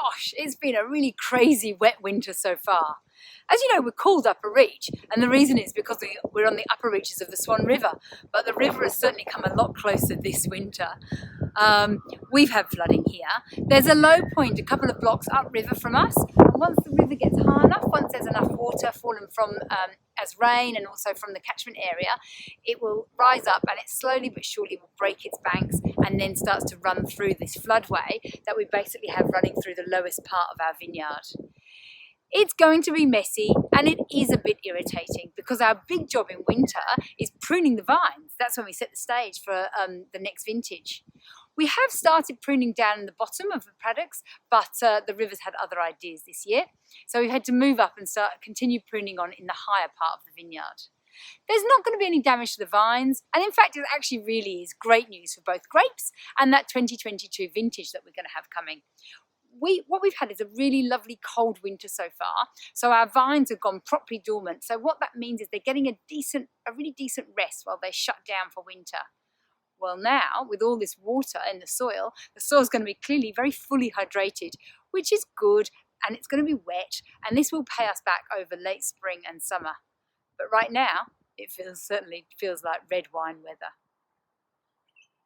gosh, it's been a really crazy wet winter so far. As you know, we're called Upper Reach, and the reason is because we're on the upper reaches of the Swan River, but the river has certainly come a lot closer this winter. We've had flooding here. There's a low point a couple of blocks upriver from us, and once the river gets high enough, once there's enough water fallen from as rain and also from the catchment area, it will rise up and it slowly but surely will break its banks and then starts to run through this floodway that we basically have running through the lowest part of our vineyard. It's going to be messy and it is a bit irritating because our big job in winter is pruning the vines. That's when we set the stage for the next vintage. We have started pruning down in the bottom of the paddocks, but the river's had other ideas this year. So we've had to move up and continue pruning on in the higher part of the vineyard. There's not going to be any damage to the vines, and in fact it actually really is great news for both grapes and that 2022 vintage that we're going to have coming. What we've had is a really lovely cold winter so far, so our vines have gone properly dormant. So what that means is they're getting a really decent rest while they shut down for winter. Well, now with all this water in the soil's going to be clearly very fully hydrated, which is good, and it's going to be wet, and this will pay us back over late spring and summer. But right now, it certainly feels like red wine weather.